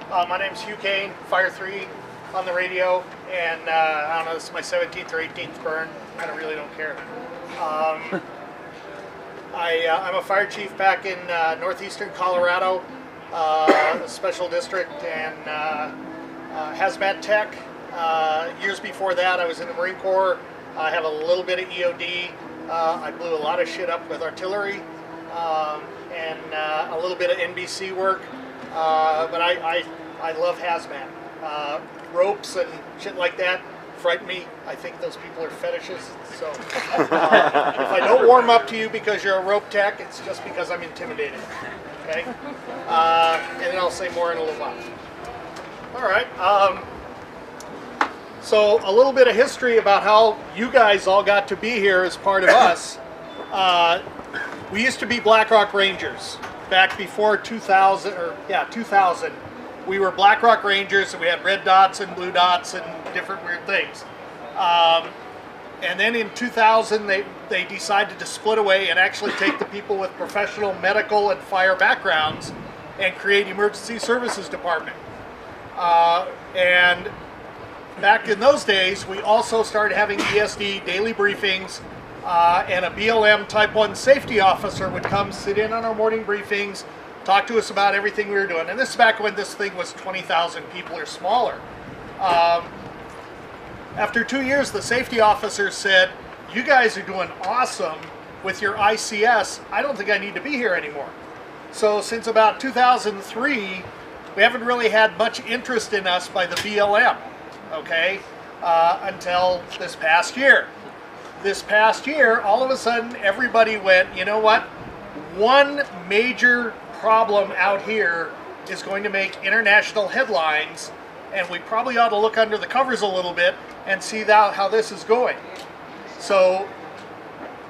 My name's Hugh Kane, Fire 3 on the radio, and I don't know, this is my 17th or 18th burn. I really don't care. I'm a fire chief back in northeastern Colorado, special district, and Hazmat tech. Years before that, I was in the Marine Corps. I have a little bit of EOD. I blew a lot of shit up with artillery, and a little bit of NBC work. But I love hazmat. Ropes and shit like that frighten me. I think those people are fetishes. So if I don't warm up to you because you're a rope tech, it's just because I'm intimidated. Okay? And then I'll say more in a little while. All right. So a little bit of history about how you guys all got to be here as part of us. We used to be Black Rock Rangers back before 2000, 2000. We were Black Rock Rangers, and we had red dots and blue dots and different weird things. And then in 2000, they decided to split away and actually take the people with professional medical and fire backgrounds and create Emergency Services Department. And back in those days, we also started having ESD daily briefings, and a BLM Type 1 safety officer would come sit in on our morning briefings, talk to us about everything we were doing. And this is back when this thing was 20,000 people or smaller. After 2 years, the safety officer said, "You guys are doing awesome with your ICS. I don't think I need to be here anymore." So since about 2003, we haven't really had much interest in us by the BLM, okay, until this past year. This past year, all of a sudden, everybody went, you know what? One major problem out here is going to make international headlines, and we probably ought to look under the covers a little bit and see how this is going. So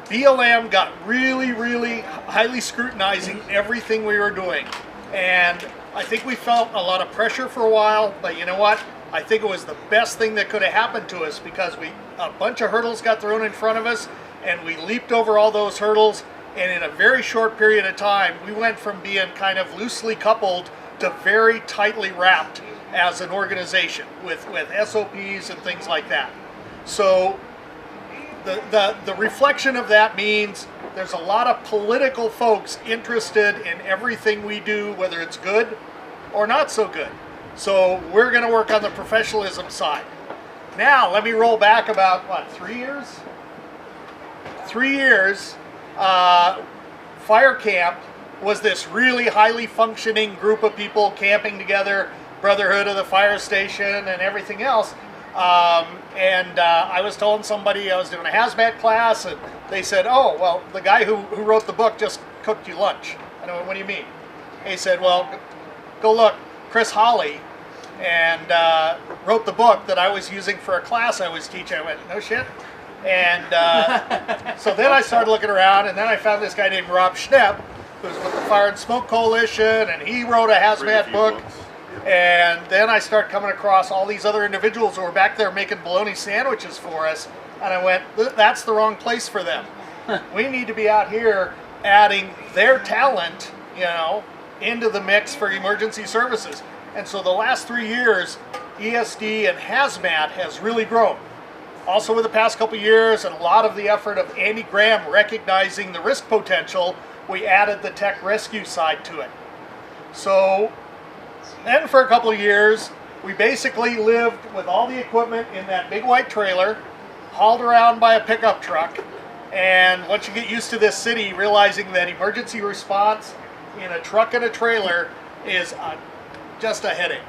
BLM got really, really highly scrutinizing everything we were doing. And I think we felt a lot of pressure for a while, but you know what? I think it was the best thing that could have happened to us, because a bunch of hurdles got thrown in front of us, and we leaped over all those hurdles, and in a very short period of time, we went from being kind of loosely coupled to very tightly wrapped as an organization with SOPs and things like that. So the reflection of that means there's a lot of political folks interested in everything we do, whether it's good or not so good. So we're going to work on the professionalism side. Now, let me roll back about, 3 years? 3 years, fire camp was this really highly functioning group of people camping together, brotherhood of the fire station and everything else. I was telling somebody I was doing a hazmat class, and they said, "Oh, well, the guy who wrote the book just cooked you lunch." I went, "What do you mean?" He said, "Well, go look. Chris Hawley and wrote the book that I was using for a class I was teaching." I went, "No shit." And so then I started looking around, and then I found this guy named Rob Schnepp, who's with the Fire and Smoke Coalition, and he wrote a hazmat book. And then I started coming across all these other individuals who were back there making bologna sandwiches for us, and I went, "That's the wrong place for them. We need to be out here adding their talent, into the mix for emergency services." And so the last 3 years, ESD and hazmat has really grown. Also, with the past couple years and a lot of the effort of Andy Graham recognizing the risk potential, we added the tech rescue side to it. So then for a couple of years, we basically lived with all the equipment in that big white trailer, hauled around by a pickup truck. And once you get used to this city, realizing that emergency response in a truck and a trailer is just a headache.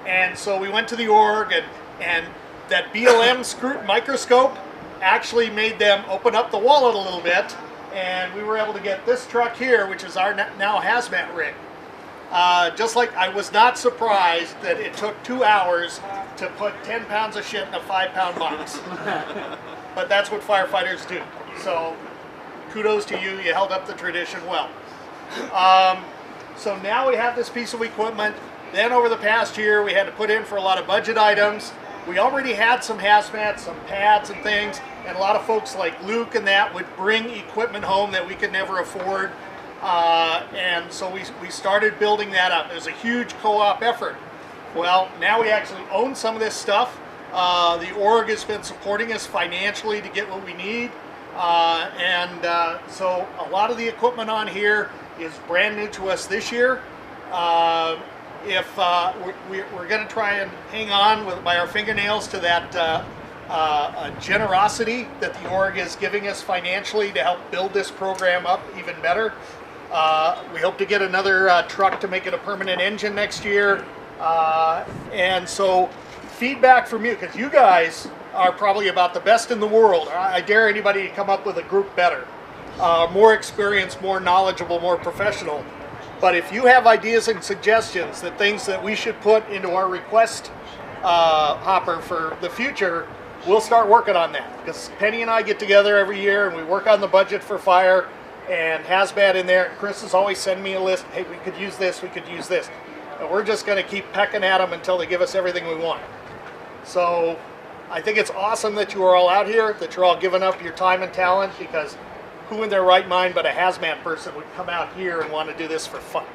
And so we went to the org, and that BLM microscope actually made them open up the wallet a little bit, and we were able to get this truck here, which is our now hazmat rig. Just like I was not surprised that it took 2 hours to put 10 pounds of shit in a 5-pound box. But that's what firefighters do. So kudos to you, you held up the tradition well. So now we have this piece of equipment. Then over the past year, we had to put in for a lot of budget items. We already had some hazmat, some pads and things, and a lot of folks like Luke and that would bring equipment home that we could never afford. And so we started building that up. It was a huge co-op effort. Well, now we actually own some of this stuff. The org has been supporting us financially to get what we need. So a lot of the equipment on here is brand new to us this year. We're going to try and hang on by our fingernails to that generosity that the org is giving us financially to help build this program up even better. We hope to get another truck to make it a permanent engine next year. And so feedback from you, because you guys are probably about the best in the world. I dare anybody to come up with a group better. More experienced, more knowledgeable, more professional. But if you have ideas and suggestions, that things that we should put into our request hopper for the future, we'll start working on that. Because Penny and I get together every year and we work on the budget for fire, and Hazmat in there. Chris is always sending me a list. Hey, we could use this, we could use this. And we're just going to keep pecking at them until they give us everything we want. So I think it's awesome that you are all out here, that you're all giving up your time and talent, because who in their right mind but a hazmat person would come out here and want to do this for fun?